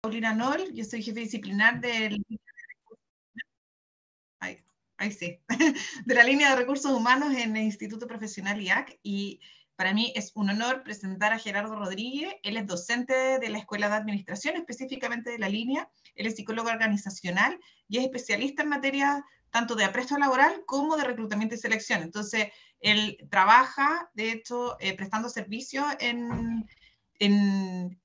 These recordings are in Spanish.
Paulina Noll, yo soy jefe disciplinar de la línea de recursos humanos en el Instituto Profesional IAC, y para mí es un honor presentar a Gerardo Rodríguez. Él es docente de la Escuela de Administración, específicamente de la línea. Él es psicólogo organizacional y es especialista en materia tanto de apresto laboral como de reclutamiento y selección. Entonces, él trabaja, de hecho, prestando servicios en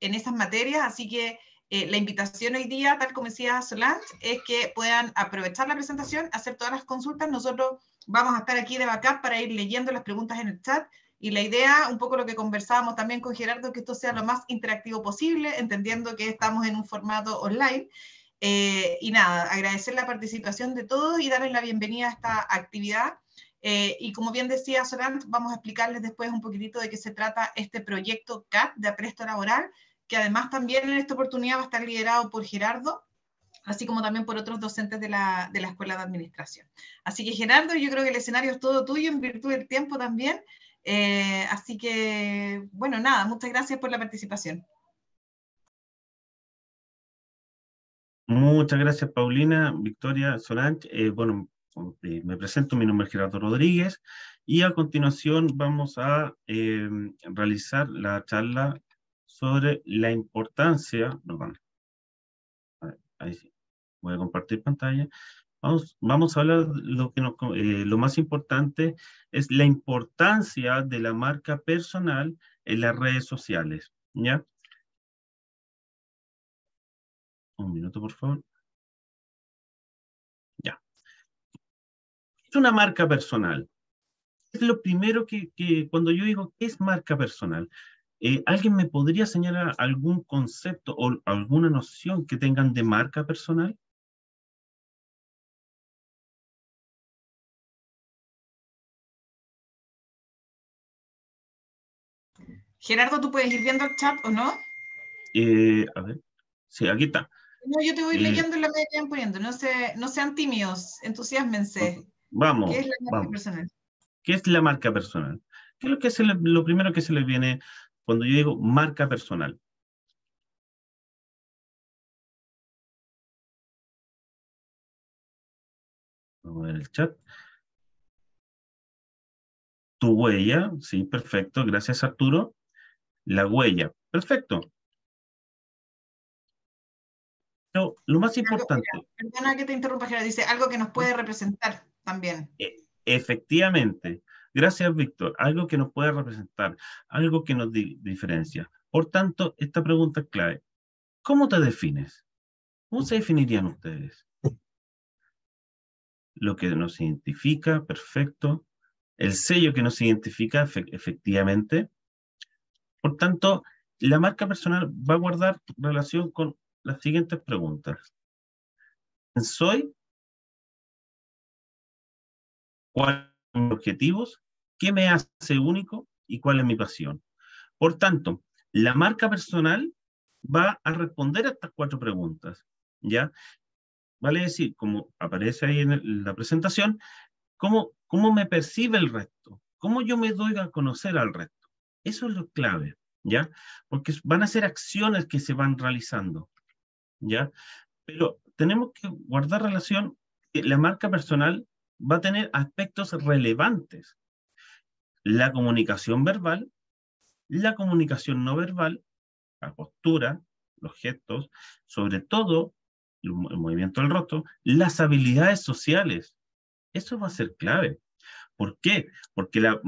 esas materias, así que la invitación hoy día, tal como decía Solange, es que puedan aprovechar la presentación, hacer todas las consultas. Nosotros vamos a estar aquí de backup para ir leyendo las preguntas en el chat, y la idea, un poco lo que conversábamos también con Gerardo, que esto sea lo más interactivo posible, entendiendo que estamos en un formato online. Y nada, agradecer la participación de todos y darles la bienvenida a esta actividad. Y como bien decía Solange, vamos a explicarles después un poquitito de qué se trata este proyecto CAT de apresto laboral, que además también en esta oportunidad va a estar liderado por Gerardo, así como también por otros docentes de la Escuela de Administración. Así que Gerardo, yo creo que el escenario es todo tuyo en virtud del tiempo también. Así que, bueno, nada, muchas gracias por la participación. Muchas gracias, Paulina, Victoria, Solange. Me presento, mi nombre es Gerardo Rodríguez, y a continuación vamos a realizar la charla sobre la importancia, ahí sí, voy a compartir pantalla. Vamos a hablar lo más importante es la importancia de la marca personal en las redes sociales, ¿ya? Un minuto, por favor. Ya. Es una marca personal. Es lo primero que cuando yo digo, ¿qué es marca personal? ¿Alguien me podría señalar algún concepto o alguna noción que tengan de marca personal? Gerardo, ¿tú puedes ir viendo el chat o no? A ver, sí, aquí está. No, yo te voy leyendo en la medida que vayan poniendo. No sean tímidos, entusiásmense. Vamos, ¿Qué es la marca vamos. personal? ¿Qué es la marca personal? ¿Qué es lo primero que se les viene cuando yo digo marca personal? Vamos a ver el chat. Tu huella, sí, perfecto, gracias Arturo. La huella, perfecto. Pero lo más importante. Perdona que te interrumpa, Gerardo. Dice algo que nos puede representar también. Efectivamente. Gracias, Víctor. Algo que nos puede representar, algo que nos diferencia. Por tanto, esta pregunta es clave. ¿Cómo te defines? ¿Cómo se definirían ustedes? Lo que nos identifica, perfecto. El sello que nos identifica, efectivamente. Por tanto, la marca personal va a guardar relación con las siguientes preguntas. ¿Quién soy? ¿Cuáles son mis objetivos? ¿Qué me hace único? ¿Y cuál es mi pasión? Por tanto, la marca personal va a responder a estas 4 preguntas, ¿ya? Vale decir, como aparece ahí en la presentación, ¿cómo me percibe el resto? ¿Cómo yo me doy a conocer al resto? Eso es lo clave, ¿ya? Porque van a ser acciones que se van realizando, ¿ya? Pero tenemos que guardar relación que la marca personal va a tener aspectos relevantes. La comunicación verbal, la comunicación no verbal, la postura, los gestos, sobre todo el movimiento del rostro, las habilidades sociales. Eso va a ser clave. ¿Por qué? Porque la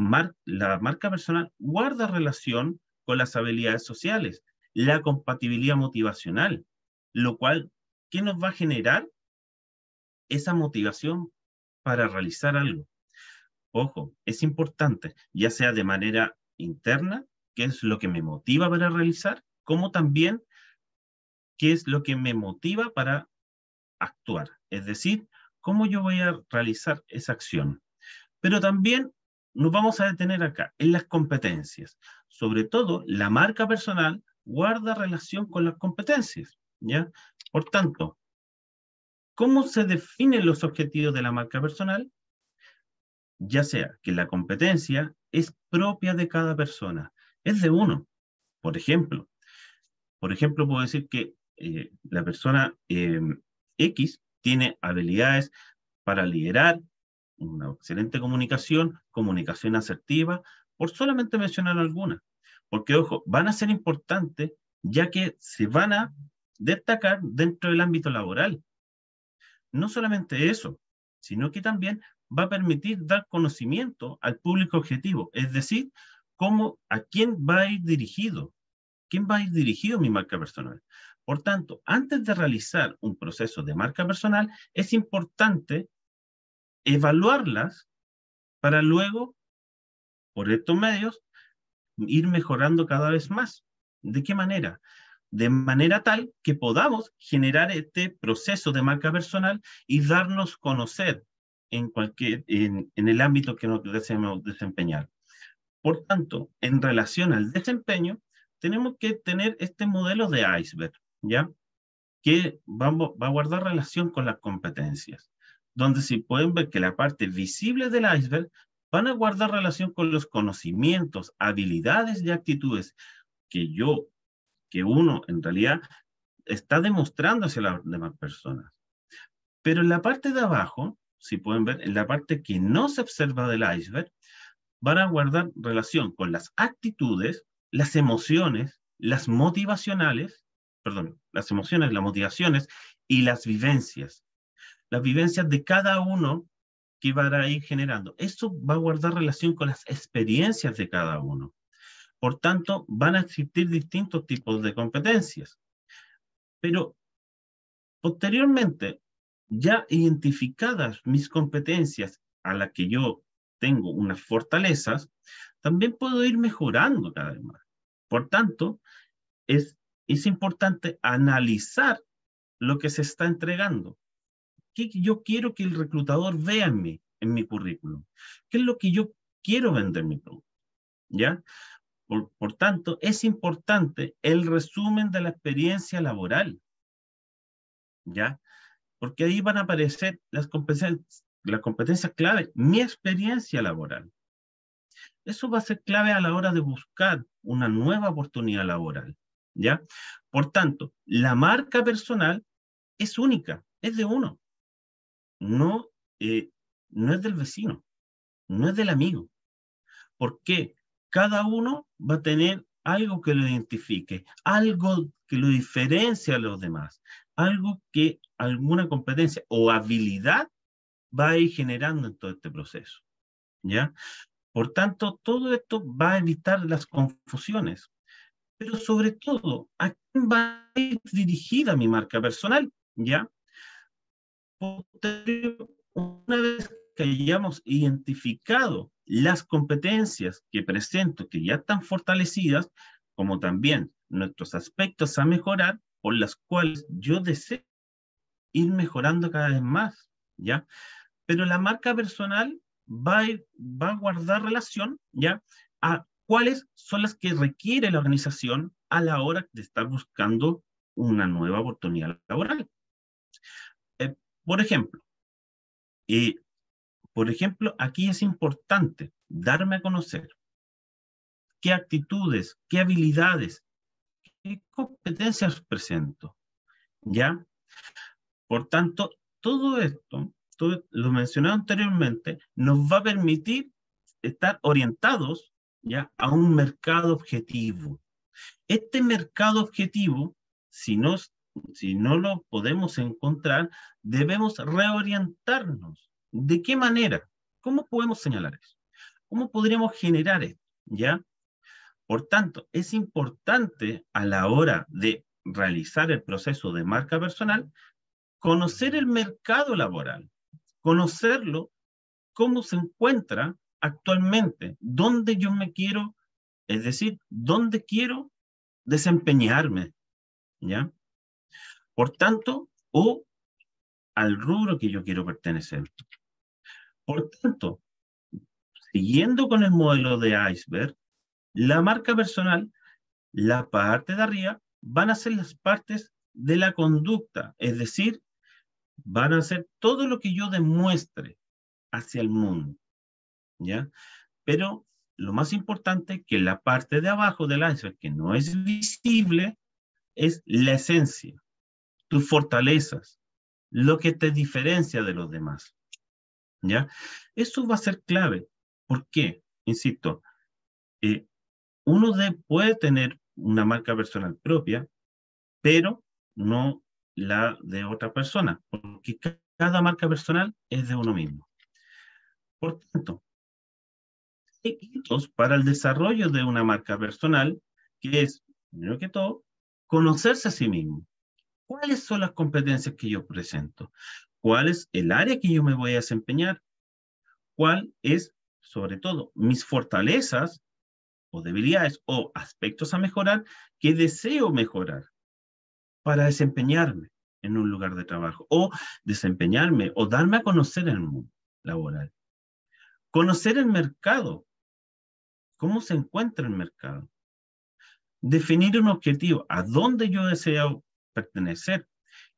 marca personal guarda relación con las habilidades sociales, la compatibilidad motivacional, lo cual, ¿qué nos va a generar? Esa motivación para realizar algo. Ojo, es importante, ya sea de manera interna, qué es lo que me motiva para realizar, como también qué es lo que me motiva para actuar. Es decir, cómo yo voy a realizar esa acción. Pero también nos vamos a detener acá, en las competencias. Sobre todo, la marca personal guarda relación con las competencias, ¿ya? Por tanto, ¿cómo se definen los objetivos de la marca personal? Ya sea que la competencia es propia de cada persona, es de uno. Por ejemplo, puedo decir que la persona X tiene habilidades para liderar, una excelente comunicación, comunicación asertiva, por solamente mencionar algunas. Porque, ojo, van a ser importantes ya que se van a destacar dentro del ámbito laboral. No solamente eso, sino que también va a permitir dar conocimiento al público objetivo, es decir, a quién va a ir dirigido, quién va a ir dirigido mi marca personal. Por tanto, antes de realizar un proceso de marca personal, es importante evaluarlas para luego, por estos medios, ir mejorando cada vez más. ¿De qué manera? De manera tal que podamos generar este proceso de marca personal y darnos conocer en el ámbito que nos deseemos desempeñar. Por tanto, en relación al desempeño, tenemos que tener este modelo de iceberg, ¿ya? Que va a guardar relación con las competencias, donde si pueden ver que la parte visible del iceberg van a guardar relación con los conocimientos, habilidades y actitudes que uno en realidad está demostrando hacia las demás personas. Pero en la parte de abajo, si pueden ver, en la parte que no se observa del iceberg, van a guardar relación con las actitudes, las emociones, las motivacionales, perdón, las emociones, las motivaciones y las vivencias. Las vivencias de cada uno que van a ir generando. Eso va a guardar relación con las experiencias de cada uno. Por tanto, van a existir distintos tipos de competencias. Pero posteriormente, ya identificadas mis competencias a las que yo tengo unas fortalezas, también puedo ir mejorando cada vez más. Por tanto, es importante analizar lo que se está entregando. ¿Qué yo quiero que el reclutador vea en mi currículum? ¿Qué es lo que yo quiero vender mi producto? ¿Ya? Por tanto, es importante el resumen de la experiencia laboral, ¿ya? Porque ahí van a aparecer las competencias clave, mi experiencia laboral. Eso va a ser clave a la hora de buscar una nueva oportunidad laboral, ¿ya? Por tanto, la marca personal es única, es de uno, no, no es del vecino, no es del amigo. Porque cada uno va a tener algo que lo identifique, algo que lo diferencie a los demás, alguna competencia o habilidad va a ir generando en todo este proceso, ¿ya? Por tanto, todo esto va a evitar las confusiones, pero sobre todo, ¿a quién va a ir dirigida mi marca personal? ¿Ya? Una vez que hayamos identificado las competencias que presento, que ya están fortalecidas, como también nuestros aspectos a mejorar, por las cuales yo deseo ir mejorando cada vez más, ¿ya? Pero la marca personal va a guardar relación, ¿ya? A cuáles son las que requiere la organización a la hora de estar buscando una nueva oportunidad laboral. Eh, por ejemplo, aquí es importante darme a conocer qué actitudes, qué habilidades, qué competencias presento, ¿ya? Por tanto, todo esto, todo lo mencionado anteriormente, nos va a permitir estar orientados, ¿ya?, a un mercado objetivo. Este mercado objetivo, si no lo podemos encontrar, debemos reorientarnos. ¿De qué manera? ¿Cómo podemos señalar eso? ¿Cómo podríamos generar esto? ¿Ya? Por tanto, es importante a la hora de realizar el proceso de marca personal, conocer el mercado laboral, conocerlo, cómo se encuentra actualmente, dónde yo me quiero, es decir, dónde quiero desempeñarme, ¿ya? Por tanto, o al rubro que yo quiero pertenecer. Por tanto, siguiendo con el modelo de iceberg, la marca personal, la parte de arriba, van a ser las partes de la conducta, es decir, van a ser todo lo que yo demuestre hacia el mundo, ¿ya? Pero lo más importante que la parte de abajo del iceberg, que no es visible, es la esencia, tus fortalezas, lo que te diferencia de los demás, ¿ya? Eso va a ser clave. ¿Por qué? Insisto, puede tener una marca personal propia, pero no la de otra persona, porque cada marca personal es de uno mismo. Por tanto, hay hitos para el desarrollo de una marca personal, que es, primero que todo, conocerse a sí mismo. ¿Cuáles son las competencias que yo presento? ¿Cuál es el área que yo me voy a desempeñar? ¿Cuál es, sobre todo, mis fortalezas o debilidades o aspectos a mejorar que deseo mejorar para desempeñarme en un lugar de trabajo o desempeñarme o darme a conocer en el mundo laboral? Conocer el mercado, cómo se encuentra el mercado. Definir un objetivo, a dónde yo deseo pertenecer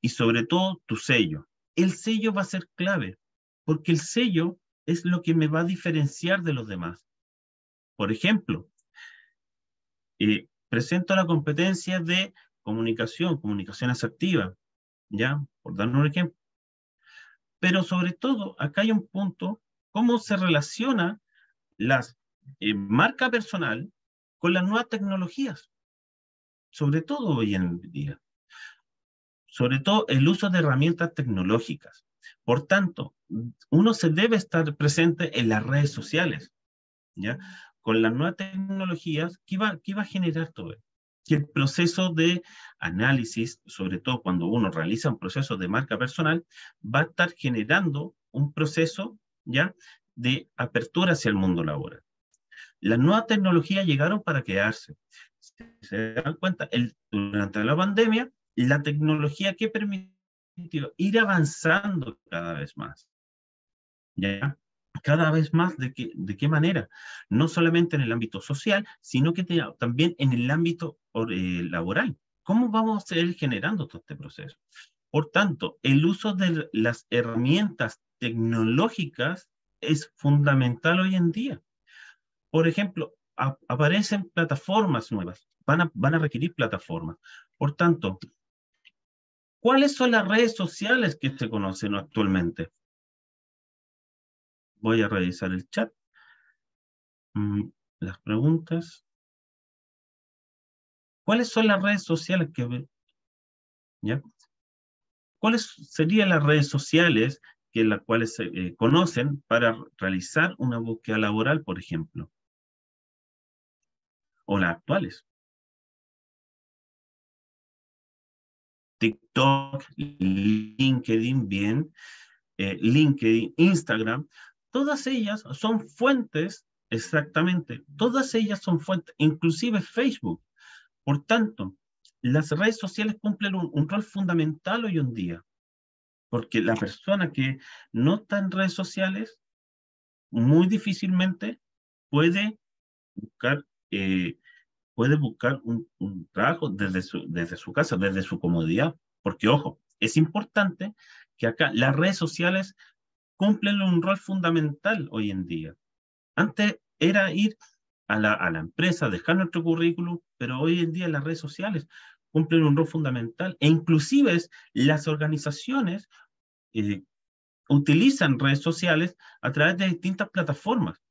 y sobre todo tu sello. El sello va a ser clave porque el sello es lo que me va a diferenciar de los demás. Por ejemplo, presento la competencia de comunicación asertiva, ¿ya? Por darnos un ejemplo. Pero sobre todo, acá hay un punto, cómo se relaciona la marca personal con las nuevas tecnologías, sobre todo hoy en día, sobre todo el uso de herramientas tecnológicas. Por tanto, uno se debe estar presente en las redes sociales, ¿ya? Con las nuevas tecnologías, ¿qué va a generar todo esto? Que el proceso de análisis, sobre todo cuando uno realiza un proceso de marca personal, va a estar generando un proceso, ¿ya?, de apertura hacia el mundo laboral. Las nuevas tecnologías llegaron para quedarse. Si se dan cuenta, durante la pandemia, la tecnología que permitió ir avanzando cada vez más, ¿ya? Cada vez más, ¿de qué manera? No solamente en el ámbito social, sino que también en el ámbito laboral. ¿Cómo vamos a ir generando todo este proceso? Por tanto, el uso de las herramientas tecnológicas es fundamental hoy en día. Por ejemplo, aparecen plataformas nuevas, van a requerir plataformas. Por tanto, ¿cuáles son las redes sociales que se conocen actualmente? Voy a revisar el chat. Las preguntas. ¿Cuáles son las redes sociales ya? ¿Cuáles serían las redes sociales que las cuales se conocen para realizar una búsqueda laboral, por ejemplo? O las actuales. TikTok, LinkedIn, bien. LinkedIn, Instagram, todas ellas son fuentes, exactamente, todas ellas son fuentes, inclusive Facebook. Por tanto, las redes sociales cumplen un rol fundamental hoy en día, porque la persona que no está en redes sociales muy difícilmente puede buscar, eh, puede buscar un trabajo desde su casa, desde su comodidad, porque ojo, es importante que acá las redes sociales cumplen un rol fundamental hoy en día. Antes era ir a la empresa, dejar nuestro currículum, pero hoy en día las redes sociales cumplen un rol fundamental e inclusive las organizaciones eh, utilizan redes sociales a través de distintas plataformas.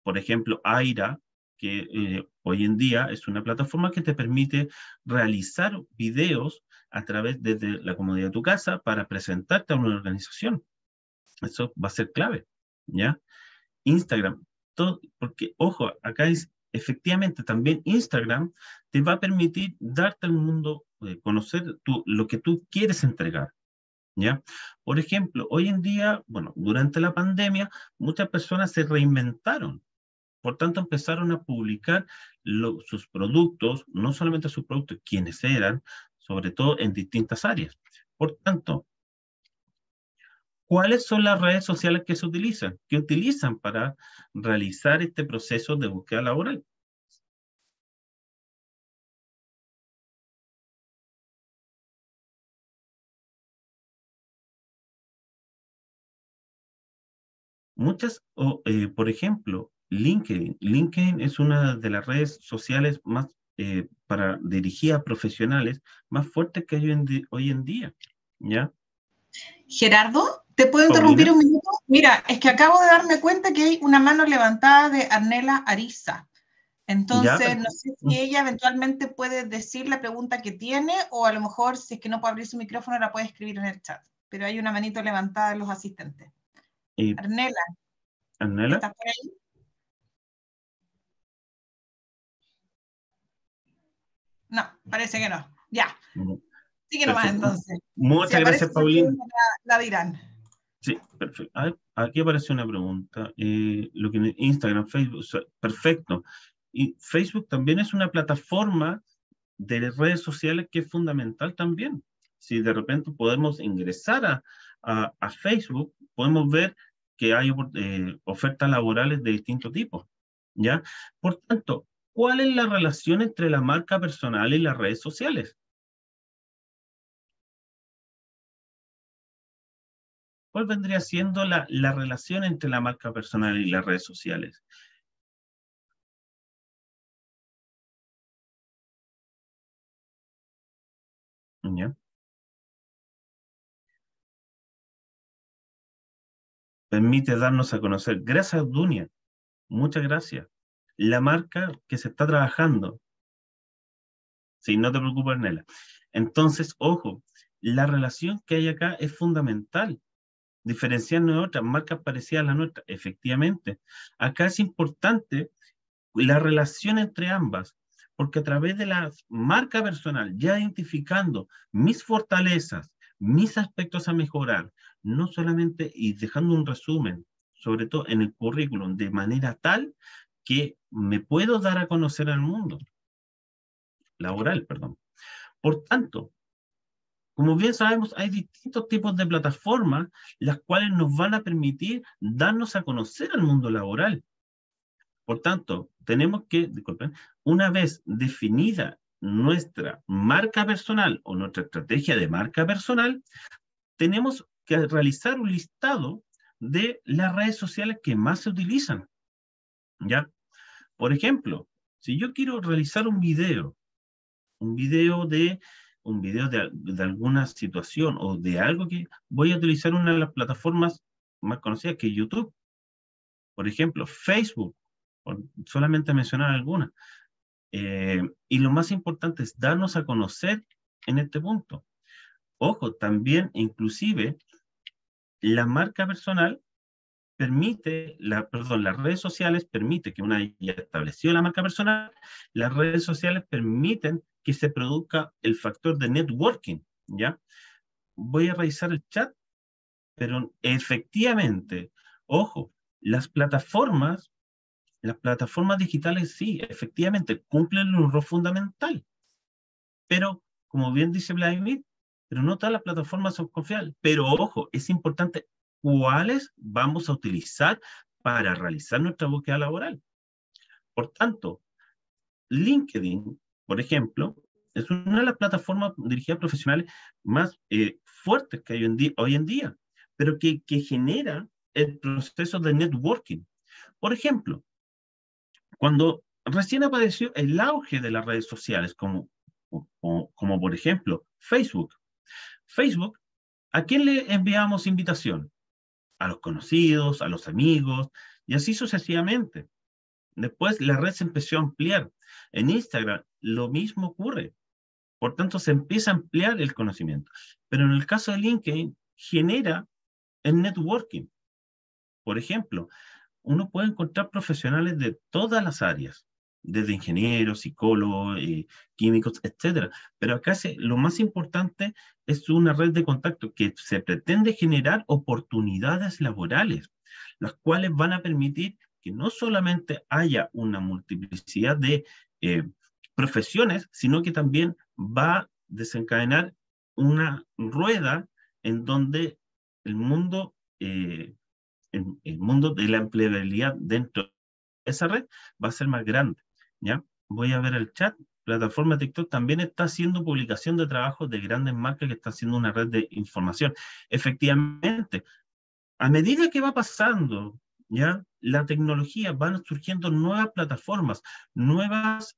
Por ejemplo, Aira, que hoy en día es una plataforma que te permite realizar videos a través de la comodidad de tu casa para presentarte a una organización. Eso va a ser clave, ¿ya? Instagram, todo, porque, ojo, acá es, efectivamente, también Instagram te va a permitir darte al mundo, conocer lo que tú quieres entregar, ¿ya? Por ejemplo, hoy en día, bueno, durante la pandemia, muchas personas se reinventaron, por tanto empezaron a publicar sus productos, no solamente sus productos, quienes eran, sobre todo en distintas áreas. Por tanto, ¿cuáles son las redes sociales que se utilizan? ¿Qué utilizan para realizar este proceso de búsqueda laboral? Por ejemplo, LinkedIn. LinkedIn es una de las redes sociales más para dirigir a profesionales más fuertes que hay hoy en día, ¿ya? Gerardo, ¿te puedo Paulina. interrumpir un minuto? Mira, es que acabo de darme cuenta que hay una mano levantada de Arnela Ariza. Entonces, no sé si ella eventualmente puede decir la pregunta que tiene, o a lo mejor, si es que no puede abrir su micrófono, la puede escribir en el chat. Pero hay una manito levantada de los asistentes. Arnela, ¿estás por ahí? No, parece que no. Ya. Sigue nomás entonces. Muchas gracias, Paulina. La dirán. Sí, perfecto. Aquí aparece una pregunta. Lo que Instagram, Facebook, perfecto. Y Facebook también es una plataforma de redes sociales que es fundamental también. Si de repente podemos ingresar a Facebook, podemos ver que hay ofertas laborales de distintos tipos, ¿ya? Por tanto, ¿cuál es la relación entre la marca personal y las redes sociales? ¿Cuál vendría siendo la relación entre la marca personal y las redes sociales? ¿Ya? Permite darnos a conocer. Gracias, Dunia. Muchas gracias. La marca que se está trabajando. Sí, no te preocupes, Nela. Entonces, ojo, la relación que hay acá es fundamental. Diferenciarnos de otras marcas parecidas a la nuestra. Efectivamente. Acá es importante la relación entre ambas, porque a través de la marca personal, ya identificando mis fortalezas, mis aspectos a mejorar, no solamente y dejando un resumen, sobre todo en el currículum, de manera tal que me puedo dar a conocer al mundo laboral, perdón. Por tanto, como bien sabemos, hay distintos tipos de plataformas las cuales nos van a permitir darnos a conocer al mundo laboral. Por tanto, tenemos que, disculpen, una vez definida nuestra marca personal o nuestra estrategia de marca personal, tenemos que realizar un listado de las redes sociales que más se utilizan, ¿ya? Por ejemplo, si yo quiero realizar un video de alguna situación o de algo que voy a utilizar una de las plataformas más conocidas que es YouTube, por ejemplo, Facebook, por solamente mencionar algunas. Y lo más importante es darnos a conocer en este punto. Ojo, también inclusive la marca personal permite, las redes sociales permiten que una vez ya establecido la marca personal, las redes sociales permiten que se produzca el factor de networking, ¿ya? Voy a revisar el chat, pero efectivamente, ojo, las plataformas digitales sí, efectivamente, cumplen un rol fundamental, pero como bien dice Vladimir, pero no todas las plataformas son confiables. Pero ojo, es importante cuáles vamos a utilizar para realizar nuestra búsqueda laboral. Por tanto, LinkedIn, por ejemplo, es una de las plataformas dirigidas a profesionales más fuertes que hay hoy en día, pero que genera el proceso de networking. Por ejemplo, cuando recién apareció el auge de las redes sociales, como por ejemplo Facebook. Facebook, ¿a quién le enviamos invitación? A los conocidos, a los amigos, y así sucesivamente. Después la red se empezó a ampliar. En Instagram lo mismo ocurre. Por tanto, se empieza a ampliar el conocimiento. Pero en el caso de LinkedIn, genera el networking. Por ejemplo, uno puede encontrar profesionales de todas las áreas, desde ingenieros, psicólogos, químicos, etcétera. Pero acá lo más importante es una red de contacto que se pretende generar oportunidades laborales, las cuales van a permitir que no solamente haya una multiplicidad de profesiones, sino que también va a desencadenar una rueda en donde el mundo el mundo de la empleabilidad dentro de esa red va a ser más grande, ¿ya? Voy a ver el chat. Plataforma TikTok también está haciendo publicación de trabajos de grandes marcas que está haciendo una red de información. Efectivamente, a medida que va pasando, ¿ya? La tecnología, van surgiendo nuevas plataformas, nuevas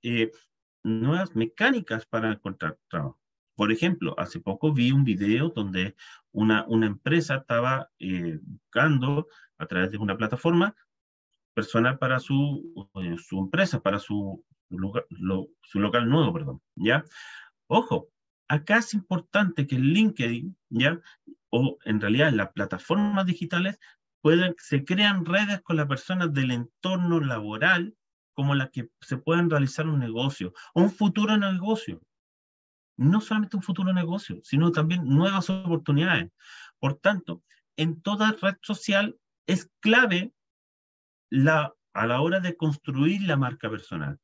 nuevas mecánicas para encontrar trabajo. Por ejemplo, hace poco vi un video donde una empresa estaba buscando a través de una plataforma personal para su empresa, para su local nuevo, perdón, ¿ya? Ojo, acá es importante que el LinkedIn, ¿ya? O en realidad las plataformas digitales se crean redes con las personas del entorno laboral como las que se puedan realizar un negocio o un futuro negocio. No solamente un futuro negocio, sino también nuevas oportunidades. Por tanto, en toda red social es clave a la hora de construir la marca personal.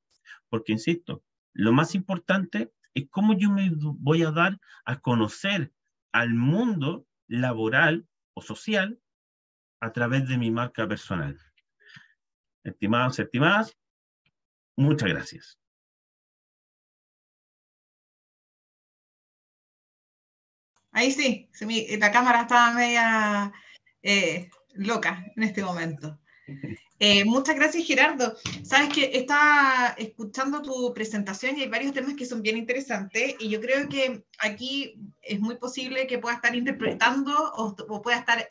Porque, insisto, lo más importante es cómo yo me voy a dar a conocer al mundo laboral o social a través de mi marca personal. Estimados, estimadas, muchas gracias. Ahí sí, la cámara estaba media loca en este momento. Muchas gracias, Gerardo. Sabes que estaba escuchando tu presentación y hay varios temas que son bien interesantes y yo creo que aquí es muy posible que pueda estar interpretando o pueda estar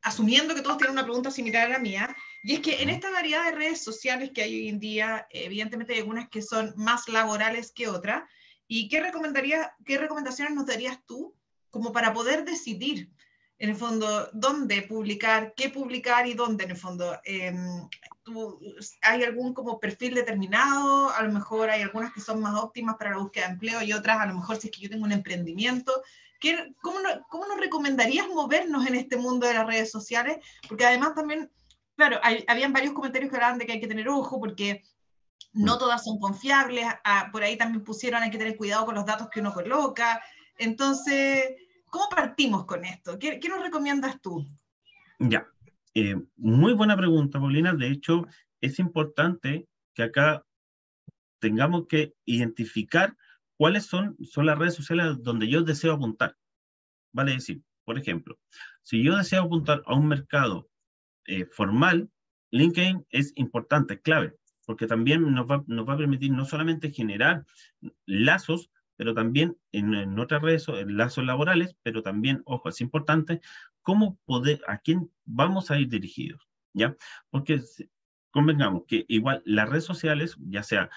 asumiendo que todos tienen una pregunta similar a la mía, y es que en esta variedad de redes sociales que hay hoy en día, evidentemente hay algunas que son más laborales que otras, ¿y qué recomendaciones nos darías tú como para poder decidir, en el fondo, dónde publicar, qué publicar y dónde, en el fondo? ¿Hay algún como perfil determinado? A lo mejor hay algunas que son más óptimas para la búsqueda de empleo y otras, a lo mejor si es que yo tengo un emprendimiento. ¿Cómo nos recomendarías movernos en este mundo de las redes sociales? Porque además también, claro, habían varios comentarios que hablaban de que hay que tener ojo porque no todas son confiables. Por ahí también pusieron hay que tener cuidado con los datos que uno coloca. Entonces, ¿cómo partimos con esto? ¿Qué nos recomiendas tú? Ya, muy buena pregunta, Paulina. De hecho, es importante que acá tengamos que identificar cuáles son las redes sociales donde yo deseo apuntar. Vale decir, por ejemplo, si yo deseo apuntar a un mercado formal, LinkedIn es importante, clave, porque también nos va a permitir no solamente generar lazos, pero también en otras redes, lazos laborales, pero también, ojo, es importante a quién vamos a ir dirigidos, ¿ya? Porque convengamos que igual las redes sociales, ya sea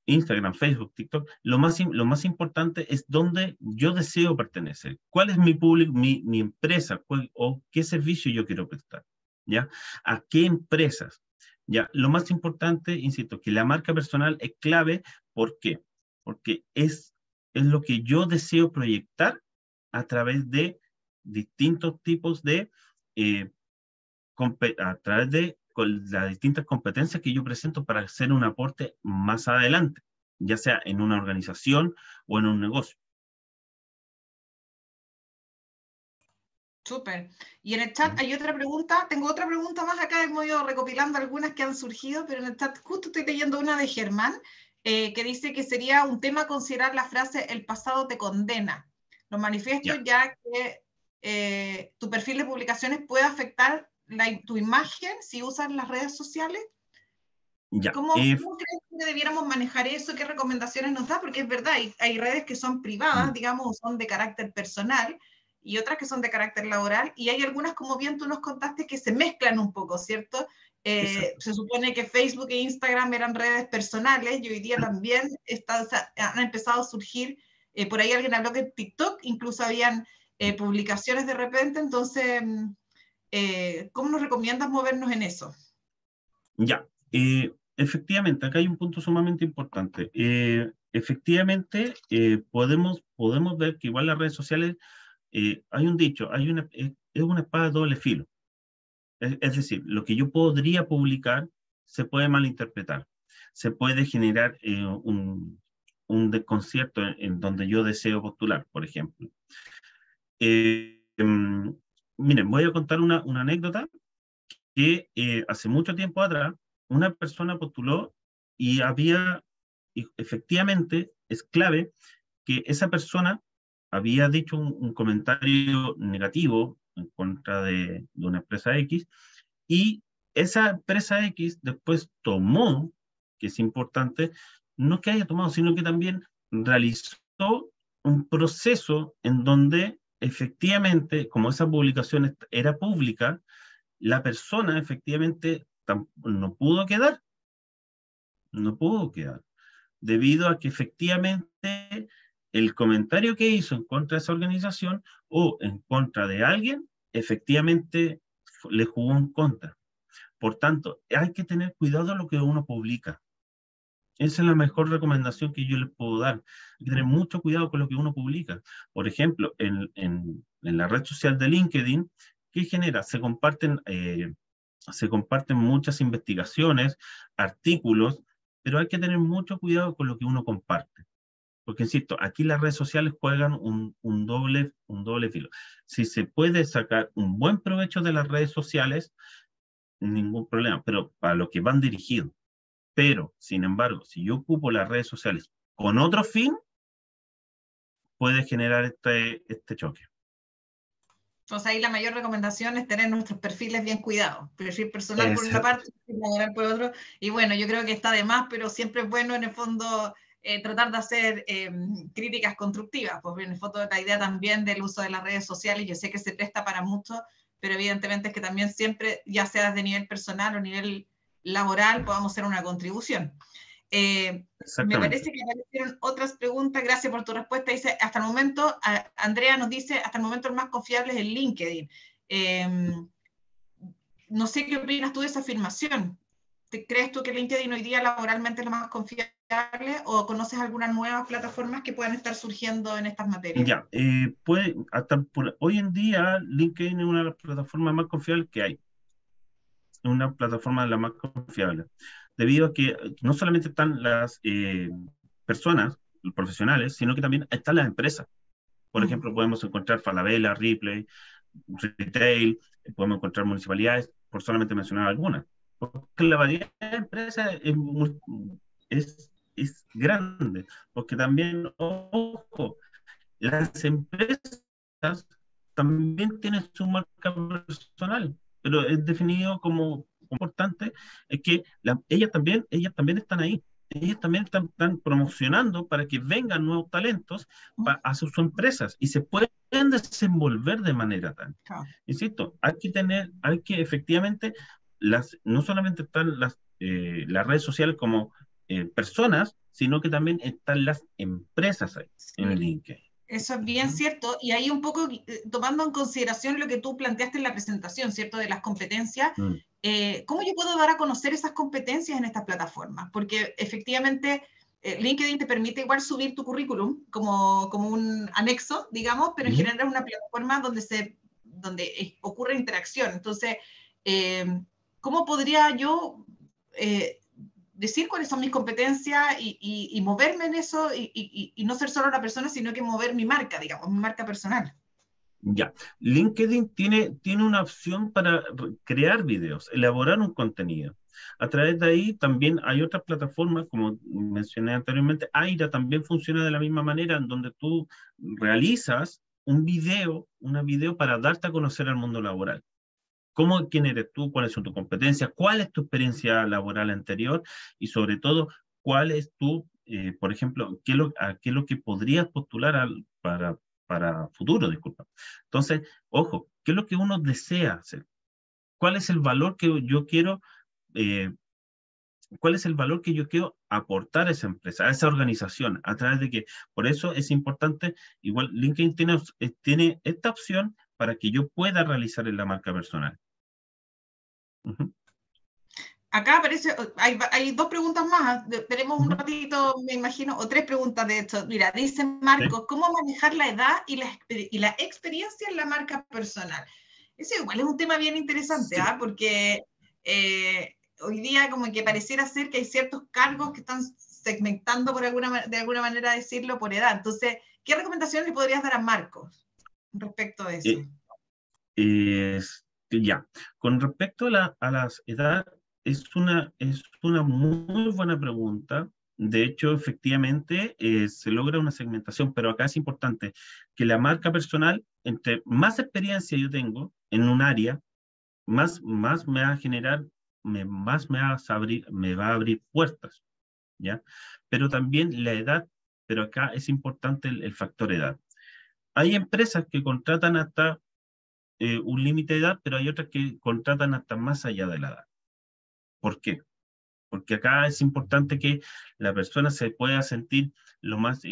Instagram, Facebook, TikTok, lo más importante es dónde yo deseo pertenecer, cuál es mi público, mi empresa, o qué servicio yo quiero prestar, ¿ya? ¿A qué empresas? ¿Ya? Lo más importante, insisto, que la marca personal es clave. ¿Por qué? Porque es lo que yo deseo proyectar a través de distintos tipos de, a través de las distintas competencias que yo presento para hacer un aporte más adelante, ya sea en una organización o en un negocio. Súper. Y en el chat hay otra pregunta, tengo otra pregunta más acá, hemos ido recopilando algunas que han surgido, pero en el chat justo estoy leyendo una de Germán, que dice que sería un tema considerar la frase el pasado te condena. Los manifiestos ya que tu perfil de publicaciones puede afectar tu imagen si usas las redes sociales. ¿Cómo crees que debiéramos manejar eso? ¿Qué recomendaciones nos da? Porque es verdad, hay redes que son privadas, digamos, son de carácter personal, y otras que son de carácter laboral, y hay algunas, como bien tú nos contaste, que se mezclan un poco, ¿cierto? Se supone que Facebook e Instagram eran redes personales, y hoy día también han empezado a surgir, por ahí alguien habló que TikTok incluso habían publicaciones de repente, entonces, ¿cómo nos recomiendas movernos en eso? Ya, efectivamente, acá hay un punto sumamente importante. Efectivamente, podemos ver que igual las redes sociales, hay un dicho, es una espada de doble filo. Es decir, lo que yo podría publicar se puede malinterpretar. Se puede generar un desconcierto en donde yo deseo postular, por ejemplo. Miren, voy a contar una anécdota que hace mucho tiempo atrás una persona postuló y efectivamente, es clave que esa persona había dicho un comentario negativo en contra de una empresa X, y esa empresa X después tomó que es importante, no que haya tomado, sino que también realizó un proceso en donde efectivamente, como esa publicación era pública, la persona efectivamente no pudo quedar, debido a que efectivamente el comentario que hizo en contra de esa organización o en contra de alguien, efectivamente le jugó en contra. Por tanto, hay que tener cuidado de lo que uno publica. Esa es la mejor recomendación que yo les puedo dar. Hay que tener mucho cuidado con lo que uno publica. Por ejemplo, en la red social de LinkedIn, ¿qué genera? Se comparten muchas investigaciones, artículos, pero hay que tener mucho cuidado con lo que uno comparte. Porque, insisto, aquí las redes sociales juegan un doble filo. Si se puede sacar un buen provecho de las redes sociales, ningún problema, pero para lo que van dirigidos. Pero, sin embargo, si yo ocupo las redes sociales con otro fin, puede generar este choque. Entonces ahí la mayor recomendación es tener nuestros perfiles bien cuidados. Perfil personal por una parte, perfil laboral por otro. Y bueno, yo creo que está de más, pero siempre es bueno en el fondo tratar de hacer críticas constructivas. Pues en el fondo la idea también del uso de las redes sociales, yo sé que se presta para mucho, pero evidentemente es que también siempre, ya sea desde nivel personal o nivel laboral, podamos hacer una contribución. Me parece que aparecieron otras preguntas. Gracias por tu respuesta. Dice, hasta el momento, Andrea nos dice, hasta el momento el más confiable es el LinkedIn. No sé qué opinas tú de esa afirmación. ¿Crees tú que LinkedIn hoy día laboralmente es lo más confiable o conoces algunas nuevas plataformas que puedan estar surgiendo en estas materias? Ya, hoy en día LinkedIn es una de las plataformas más confiables que hay. Es una plataforma de las más confiables. Debido a que no solamente están las personas, los profesionales, sino que también están las empresas. Por ejemplo, podemos encontrar Falabella, Ripley, Retail, podemos encontrar municipalidades, por solamente mencionar algunas. Porque la variedad de empresas es grande, porque también, ojo, las empresas también tienen su marca personal, pero es definido como importante, es que ellas también están ahí. Ellas también están promocionando para que vengan nuevos talentos a sus empresas y se pueden desenvolver de manera tal. Insisto, hay que efectivamente, no solamente están las redes sociales como personas, sino que también están las empresas ahí, en el LinkedIn. Eso es bien cierto, y ahí un poco tomando en consideración lo que tú planteaste en la presentación, ¿cierto? De las competencias, ¿cómo yo puedo dar a conocer esas competencias en estas plataformas? Porque efectivamente LinkedIn te permite igual subir tu currículum como un anexo, digamos, pero en general es una plataforma donde ocurre interacción. Entonces, ¿cómo podría yo decir cuáles son mis competencias y moverme en eso y no ser solo una persona, sino que mover mi marca, digamos, mi marca personal? Ya, LinkedIn tiene una opción para crear videos, elaborar un contenido. A través de ahí también hay otras plataformas, como mencioné anteriormente, Aira también funciona de la misma manera, en donde tú realizas una video para darte a conocer al mundo laboral. ¿Quién eres tú? ¿Cuáles son tus competencias? ¿Cuál es tu experiencia laboral anterior? Y sobre todo, ¿cuál es por ejemplo, qué es lo que podrías postular para futuro, disculpa? Entonces, ojo, ¿qué es lo que uno desea hacer? ¿Cuál es el valor que yo quiero aportar a esa empresa, a esa organización, a través de que, por eso es importante, igual LinkedIn tiene esta opción para que yo pueda realizar en la marca personal. Acá aparece, hay dos preguntas más, tenemos un ratito, me imagino, o tres preguntas de esto. Mira, dice Marcos, ¿cómo manejar la edad y la experiencia en la marca personal? Eso igual es un tema bien interesante, porque hoy día como que pareciera ser que hay ciertos cargos que están segmentando de alguna manera decirlo por edad. Entonces, ¿qué recomendaciones le podrías dar a Marcos respecto a eso? Ya, con respecto a las edades, es una muy buena pregunta. De hecho, efectivamente, se logra una segmentación, pero acá es importante que la marca personal, entre más experiencia yo tengo en un área, más me va a generar, me va a abrir puertas. ¿ya? Pero también la edad, pero acá es importante el factor edad. Hay empresas que contratan hasta un límite de edad, pero hay otras que contratan hasta más allá de la edad. ¿Por qué? Porque acá es importante que la persona se pueda sentir lo más,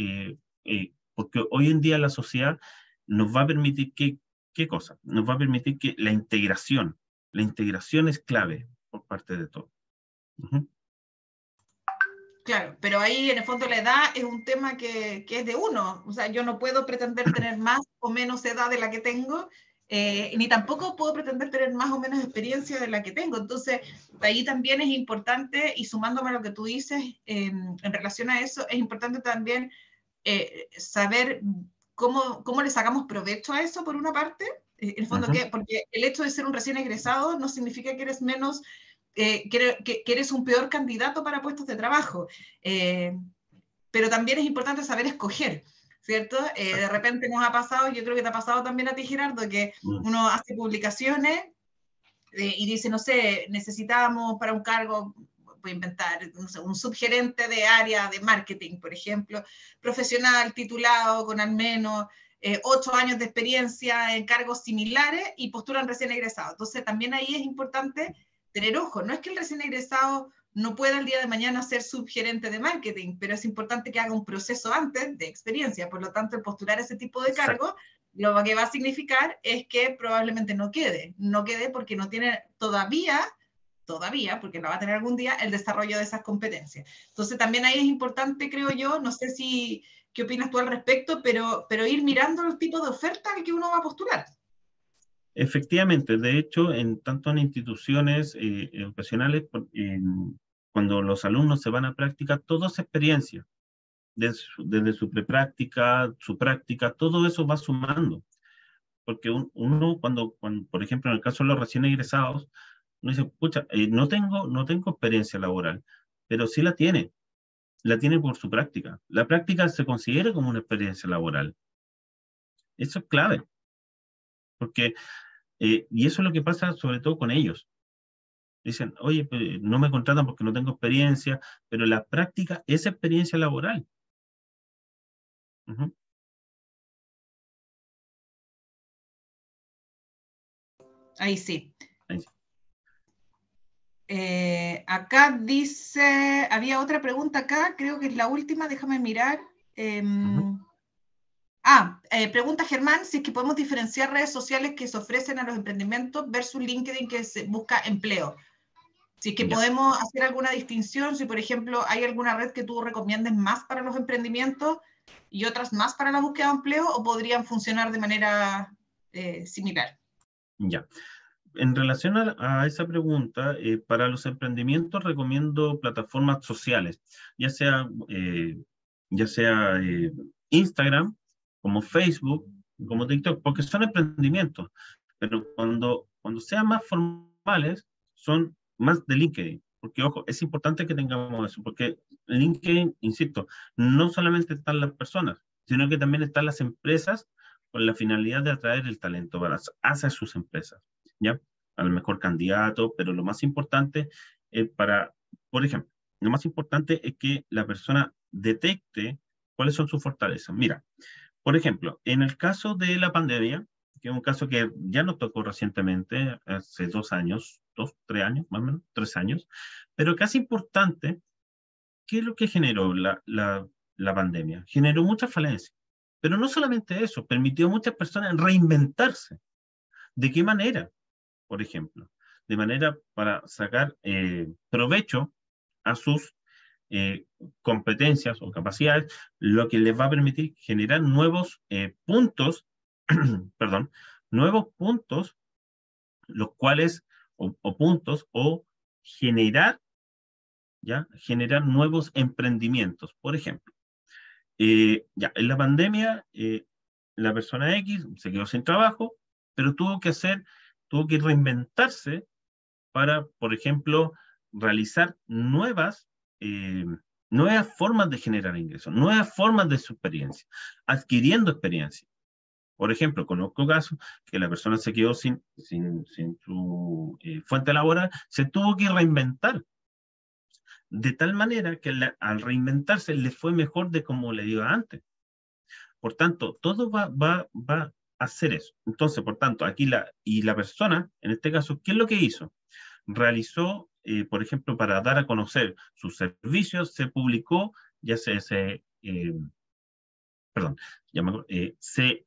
porque hoy en día la sociedad nos va a permitir que, ¿qué cosa? Nos va a permitir que la integración es clave por parte de todo. Uh-huh. Claro, pero ahí en el fondo la edad es un tema que es de uno. O sea, yo no puedo pretender tener más o menos edad de la que tengo, ni tampoco puedo pretender tener más o menos experiencia de la que tengo. Entonces, ahí también es importante, y sumándome a lo que tú dices en relación a eso, es importante también saber cómo le sacamos provecho a eso, por una parte. En el fondo, Uh-huh. porque el hecho de ser un recién egresado no significa que eres menos que eres un peor candidato para puestos de trabajo. Pero también es importante saber escoger, ¿cierto? De repente nos ha pasado, yo creo que te ha pasado también a ti, Gerardo, que Uh-huh. uno hace publicaciones y dice, no sé, necesitamos para un cargo, voy a inventar, no sé, un subgerente de área de marketing, por ejemplo, profesional, titulado, con al menos 8 años de experiencia en cargos similares y postulan recién egresado. Entonces, también ahí es importante tener ojo. No es que el recién egresado no pueda el día de mañana ser subgerente de marketing, pero es importante que haga un proceso antes de experiencia. Por lo tanto, el postular ese tipo de Exacto. cargo lo que va a significar es que probablemente no quede porque no tiene todavía, porque la va a tener algún día, el desarrollo de esas competencias. Entonces también ahí es importante, creo yo, no sé si, qué opinas tú al respecto, pero ir mirando el tipo de oferta al que uno va a postular. Efectivamente, de hecho, tanto en instituciones educacionales, cuando los alumnos se van a práctica, todo es experiencia, desde su prepráctica, su práctica, todo eso va sumando. Porque uno, por ejemplo, en el caso de los recién egresados, uno dice, pucha, no tengo experiencia laboral, pero sí la tiene por su práctica. La práctica se considera como una experiencia laboral. Eso es clave, porque, y eso es lo que pasa sobre todo con ellos. Dicen, oye, no me contratan porque no tengo experiencia, pero la práctica es experiencia laboral. Ujú. Ahí sí. Ahí sí. Acá dice, había otra pregunta acá, creo que es la última, déjame mirar. Ujú. Pregunta Germán si es que podemos diferenciar redes sociales que se ofrecen a los emprendimientos versus LinkedIn que se busca empleo. Si es que Ya. podemos hacer alguna distinción, si por ejemplo hay alguna red que tú recomiendes más para los emprendimientos y otras más para la búsqueda de empleo, o podrían funcionar de manera similar. Ya. En relación a esa pregunta, para los emprendimientos recomiendo plataformas sociales, ya sea, eh, ya sea Instagram, como Facebook, como TikTok, porque son emprendimientos, pero cuando sean más formales, son más de LinkedIn. Porque, ojo, es importante que tengamos eso, porque en LinkedIn, insisto, no solamente están las personas, sino que también están las empresas con la finalidad de atraer el talento hacia sus empresas, ¿ya? Al mejor candidato, pero lo más importante por ejemplo, lo más importante es que la persona detecte cuáles son sus fortalezas. Mira, por ejemplo, en el caso de la pandemia, que es un caso que ya nos tocó recientemente, hace 2 años, 3 años, más o menos, 3 años, pero casi importante, ¿qué es lo que generó la pandemia? Generó mucha falencia. Pero no solamente eso, permitió a muchas personas reinventarse. ¿De qué manera? Por ejemplo, de manera para sacar provecho a sus competencias o capacidades, lo que les va a permitir generar nuevos puntos, perdón, nuevos puntos, los cuales, o puntos, o generar, ¿ya? Generar nuevos emprendimientos. Por ejemplo, ya, en la pandemia, la persona X se quedó sin trabajo, pero tuvo que reinventarse para, por ejemplo, realizar eh, nuevas formas de generar ingresos, nuevas formas de su experiencia, adquiriendo experiencia. Por ejemplo, conozco casos que la persona se quedó sin su fuente laboral, se tuvo que reinventar. de tal manera que al reinventarse le fue mejor de como le iba antes. Por tanto, todo va a hacer eso. Entonces, por tanto, aquí la persona, en este caso, ¿qué es lo que hizo? Realizó, por ejemplo, para dar a conocer sus servicios, se publicó, ya perdón, ya se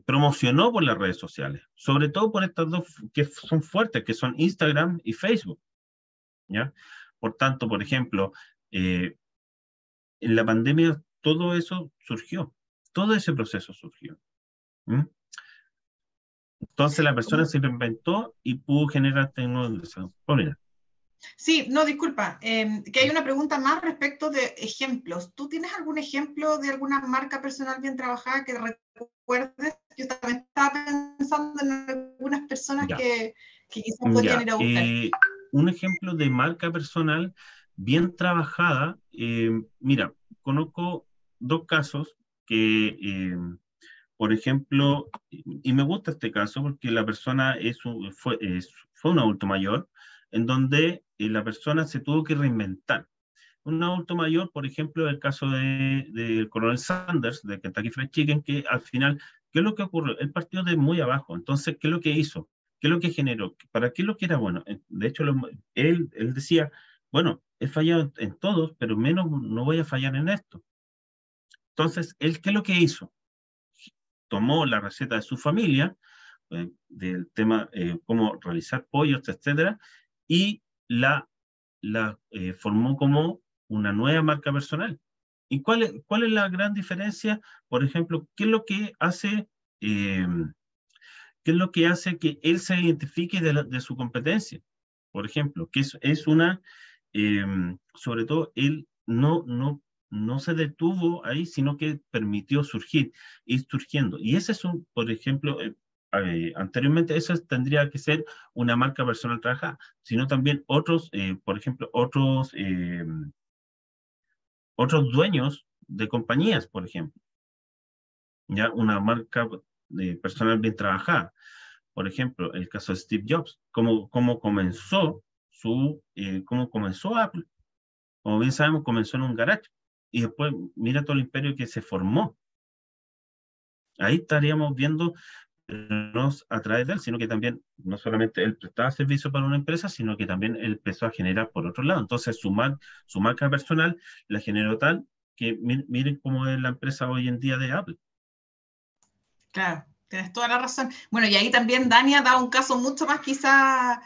promocionó por las redes sociales, sobre todo por estas dos que son fuertes, que son Instagram y Facebook, ¿ya? Por tanto, por ejemplo, en la pandemia todo eso surgió, todo ese proceso surgió. ¿Mm? Entonces la persona se reinventó y pudo generar tecnología. Paulina. Sí, no, disculpa, que hay una pregunta más respecto de ejemplos. ¿Tú tienes algún ejemplo de alguna marca personal bien trabajada que recuerdes? Yo también estaba pensando en algunas personas Ya, que quizás podrían ya. ir a buscar. Un ejemplo de marca personal bien trabajada. Mira, conozco dos casos que, por ejemplo, y me gusta este caso porque la persona fue un adulto mayor, en donde la persona se tuvo que reinventar. Un adulto mayor, por ejemplo, el caso del coronel Sanders, de Kentucky Fried Chicken, que al final, ¿qué es lo que ocurrió? Él partió de muy abajo. Entonces, ¿qué es lo que hizo? ¿Qué es lo que generó? ¿Para qué es lo que era bueno? De hecho, él decía, bueno, he fallado en todos, pero menos no voy a fallar en esto. Entonces, él, ¿qué es lo que hizo? Tomó la receta de su familia, del tema cómo realizar pollos, etcétera, y la formó como una nueva marca personal. ¿Y cuál es la gran diferencia? Por ejemplo, eh, qué es lo que hace que él se identifique de su competencia? Por ejemplo, que es eh, sobre todo, él no se detuvo ahí, sino que permitió surgir, ir surgiendo. Y ese es por ejemplo, anteriormente eso tendría que ser una marca personal trabajada, sino también otros, por ejemplo, otros dueños de compañías, por ejemplo, ya una marca personal bien trabajada. Por ejemplo, el caso de Steve Jobs, cómo cómo comenzó Apple. Como bien sabemos, comenzó en un garage y después mira todo el imperio que se formó. Ahí estaríamos viendo a través de él, sino que también no solamente él prestaba servicio para una empresa, sino que también él empezó a generar por otro lado. Entonces su marca personal la generó tal que miren cómo es la empresa hoy en día de Apple. Claro, tienes toda la razón. Bueno, y ahí también Dani ha dado un caso mucho más quizá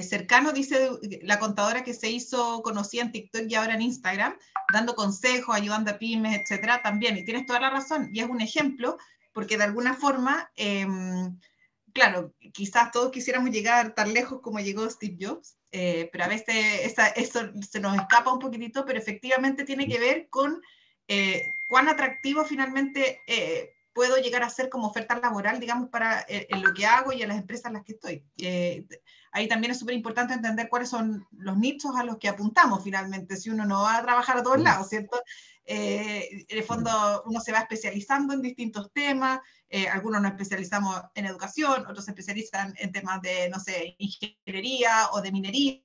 cercano, dice la contadora que se hizo conocida en TikTok y ahora en Instagram, dando consejos, ayudando a pymes, etcétera, también. Y tienes toda la razón. Y es un ejemplo, porque de alguna forma, claro, quizás todos quisiéramos llegar tan lejos como llegó Steve Jobs, pero a veces eso se nos escapa un poquitito, pero efectivamente tiene que ver con cuán atractivo finalmente puedo llegar a ser como oferta laboral, digamos, para en lo que hago y en las empresas en las que estoy. Ahí también es súper importante entender cuáles son los nichos a los que apuntamos finalmente, si uno no va a trabajar a todos lados, ¿cierto? En el fondo uno se va especializando en distintos temas, algunos nos especializamos en educación, otros se especializan en temas de, no sé, ingeniería o de minería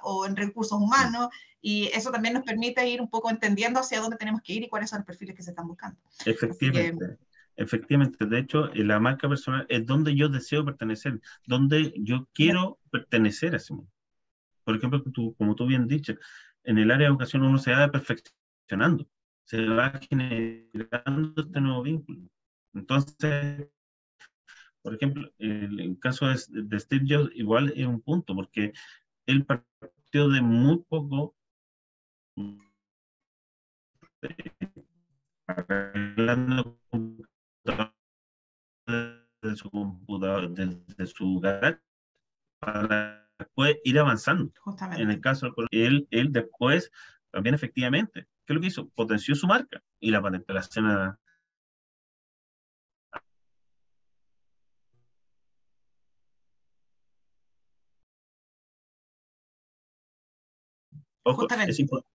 o en recursos humanos, y eso también nos permite ir un poco entendiendo hacia dónde tenemos que ir y cuáles son los perfiles que se están buscando. Así que, Efectivamente, efectivamente. De hecho, la marca personal es donde yo deseo pertenecer, donde yo quiero pertenecer a ese mundo. Por ejemplo, como tú bien dicho, en el área de educación uno se va perfeccionando, se va generando este nuevo vínculo. Entonces, por ejemplo, el caso de Steve Jobs igual es un punto, porque él partió de muy poco, arreglando computadores de su computador, desde su garage, para después ir avanzando. En el justamente. caso, él después, también efectivamente, ¿qué es lo que hizo? Potenció su marca y la patentelación a... Ojo, es Justamente. importante.